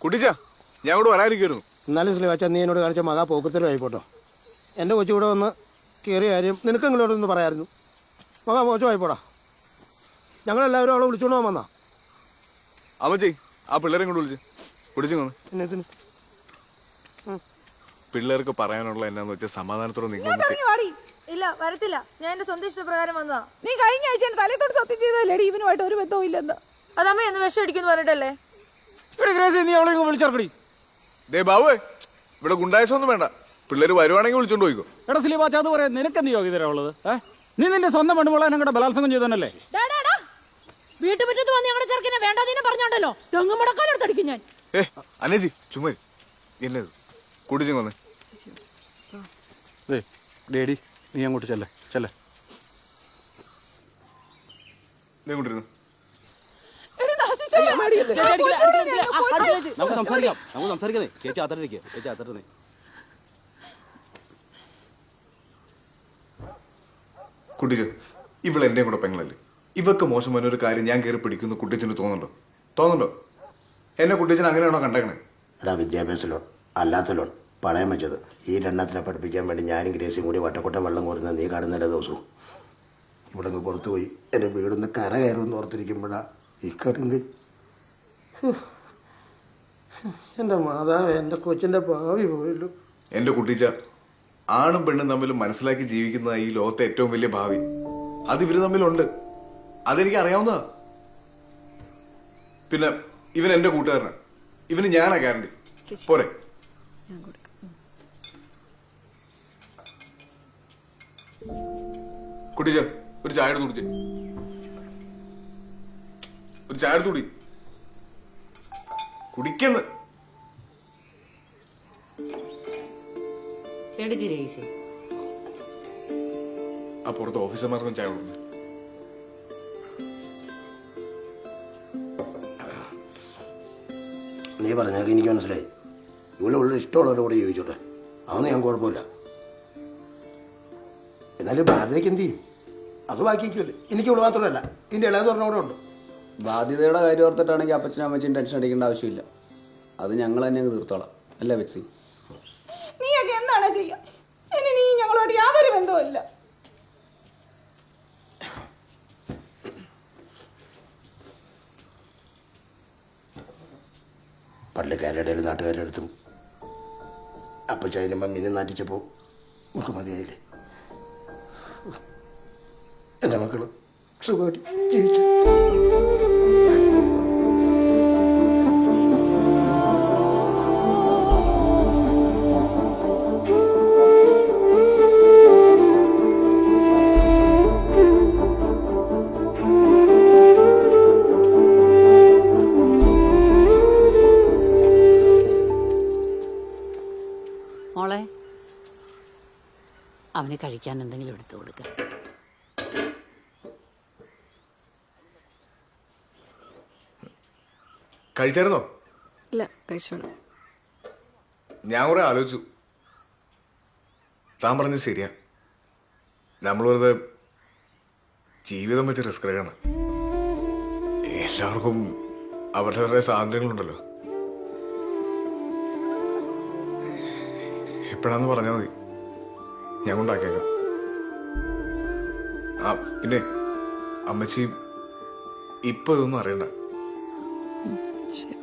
കുട്ടിച്ചാ ഞാൻ ഇവിടെ വരാനിരിക്കുന്നു. എന്നാലും സ്ലീവാച്ചാ നീ എന്നോട് കാണിച്ച മകാ പോക്കത്തിലും ആയിപ്പോട്ടോ. എൻ്റെ കൊച്ചു കൂടെ വന്ന് കയറിയ കാര്യം നിനക്കെങ്കിലോട്ടൊന്ന് പറയായിരുന്നു. മകാ മോശമായിപ്പോടാ. ഞങ്ങളെല്ലാവരും അവളെ വിളിച്ചോണ്ട് പോകാൻ വന്നാ. അമ്മച്ചി ആ പിള്ളേരെ കൊണ്ട് വിളിച്ച് കുടിച്ചു വന്ന്. എന്നത്തിന് പിള്ളേർക്ക് പറയാനുള്ള എന്നാന്ന് വെച്ചാൽ സമാധാനത്തോടെ നിങ്ങൾ ഇല്ല വരത്തില്ല. ഞാൻ എന്റെ സ്വന്തം ഇഷ്ടപ്രകാരം വന്നതാ. നീ കഴിഞ്ഞ ആഴ്ച എന്റെ തലത്തോട് സത്യം ചെയ്തതല്ലേടി ഇവനുമായിട്ട് ഒരു ബന്ധവും ഇല്ലെന്ന്. അതമ്മ എന്ന് വിഷം അടിക്കുന്നു പറഞ്ഞിട്ടല്ലേ. നീ അവളെ വിളിച്ചേർക്കടി. ദേ ബാബുവേ, ഇവിടെ ഗുണ്ടായസൊന്നും വേണ്ട. പിള്ളേര് വരുവാണെങ്കിൽ വിളിച്ചോണ്ട് പോയിക്കോ. എടാ സ്ലീവാച്ച അത് പറയാം, നിനക്കെന്ത് യോഗ്യതരാ ഉള്ളത്? നീ നിന്റെ സ്വന്തം പെണ്ണുമ്പോളെ ഞങ്ങളുടെ ബലാത്സംഗം ചെയ്തല്ലേ? വീട്ടുമുറ്റത്ത് വന്ന് ഞങ്ങളുടെ ചെറുക്കിനെ വേണ്ടാതീനെ പറഞ്ഞോണ്ടല്ലോ തെങ്ങും മുടക്കാലെടുത്തടിക്കും ഞാൻ. അനേജി ചുമ്മാ എന്നത് കുടിച്ചു വന്ന്. ഡേഡി നീ അങ്ങോട്ട് ചെല്ലേ ചെല്ലേ. നീ കൊണ്ടിരുന്നു. നമുക്ക് സംസാരിക്കാം ചേച്ചി അത്തരക്ക് ചേച്ചി അത്തരന്നേ. കുട്ടിച്ചു ഇവള് എന്റെ കൂടെ പെങ്ങളല്ലേ. ഇവക്ക് മോശം വന്ന ഒരു കാര്യം ഞാൻ കയറി പിടിക്കുന്നു കുട്ടിച്ചന് തോന്നുന്നുണ്ടോ? എന്നെ കുട്ടിച്ചൻ അങ്ങനെയാണോ കണ്ടേക്കണേ? എടാ വിദ്യാഭ്യാസ ലോൺ അല്ലാത്ത ലോൺ പണയം വെച്ചത് ഈ രണ്ടെണ്ണത്തിനെ പഠിപ്പിക്കാൻ വേണ്ടി ഞാനും ഗ്രേസിയും കൂടി വട്ടക്കൊട്ട വെള്ളം കോരുന്ന നീ കാണുന്നില്ല ദിവസവും. ഇവിടെ നിന്ന് പുറത്തു പോയി എൻ്റെ വീടൊന്ന് കര കയറുമെന്ന് ഓർത്തിരിക്കുമ്പോഴാ ഈ കടുങ്കി. എൻ്റെ മാതാവ് എൻ്റെ കൊച്ചിൻ്റെ ഭാവി പോയല്ലോ. എന്റെ കുട്ടിച്ച ആണും പെണ്ണും തമ്മിൽ മനസ്സിലാക്കി ജീവിക്കുന്ന ഈ ലോകത്തെ ഏറ്റവും വലിയ ഭാവി അത് ഇവര് തമ്മിലുണ്ട്. അതെനിക്ക് അറിയാവുന്നതാ. പിന്നെ ഇവൻ എന്റെ കൂട്ടുകാരനാ. ഇവന് ഞാനാ ഗ്യാരണ്ടി. പോരെ കുട്ടിച്ച ഒരു ചായ എടുത്ത് കുടിച്ചേ. ഒരു ചായ എടുത്ത് കുടിക്കുന്നു. ആ പുറത്ത് ഓഫീസർമാർക്കും ചായ കൊടുക്കുന്നു. നീ പറഞ്ഞാൽ എനിക്ക് മനസ്സിലായി. ഇവിടെ ഉള്ള ഇഷ്ടമുള്ളവരോട് ചോദിച്ചോട്ടെ, അതൊന്നും ഞാൻ കുഴപ്പമില്ല. എന്നാലും ഭാരതയ്ക്ക് എന്ത് ചെയ്യും? അത് ബാക്കിക്കുമല്ലേ. എനിക്ക് ഇവിടെ മാത്രമല്ല ഇതിൻ്റെ ഇളയത് പറഞ്ഞ ഉണ്ട്. ബാധ്യതയുടെ കാര്യം ഓർത്തിട്ടാണെങ്കിൽ അപ്പച്ചനും അമ്മച്ചും ടെൻഷൻ അടിക്കേണ്ട ആവശ്യമില്ല. അത് ഞങ്ങൾ തന്നെ അങ്ങ് തീർത്തോളാം. അല്ല വെച്ചി നീയൊക്കെ എന്താണ് ചെയ്യാ? ഇനി നീ ഞങ്ങളോട് യാതൊരു ബന്ധവും ഇല്ല. പള്ളിക്കാരുടെ ഇടയിൽ നാട്ടുകാരുടെ അടുത്തും അപ്പച്ചതിന് മമ്മീനെ നാട്ടിച്ചപ്പോൾ നമുക്ക് മതിയായില്ലേ. എൻ്റെ മക്കള് സുഖമായിട്ട് ജീവിച്ചു. മോളെ അവന് കഴിക്കാൻ എന്തെങ്കിലും എടുത്തു കൊടുക്ക. കഴിച്ചായിരുന്നോ? ഇല്ല കഴിച്ചോളൂ. ഞാൻ കുറെ ആലോചിച്ചു. താൻ പറഞ്ഞത് ശരിയാ. നമ്മൾ വെറുതെ ജീവിതം വെച്ച് റിസ്ക് എടുക്കണം. എല്ലാവർക്കും അവരുടെ സ്വാതന്ത്ര്യങ്ങളുണ്ടല്ലോ. എപ്പോഴാന്ന് പറഞ്ഞാൽ മതി, ഞാൻ കൊണ്ടാക്കിയേക്കാം. ആ പിന്നെ അമ്മച്ചി ഇപ്പൊ ഇതൊന്നും അറിയണ്ട. ശരി.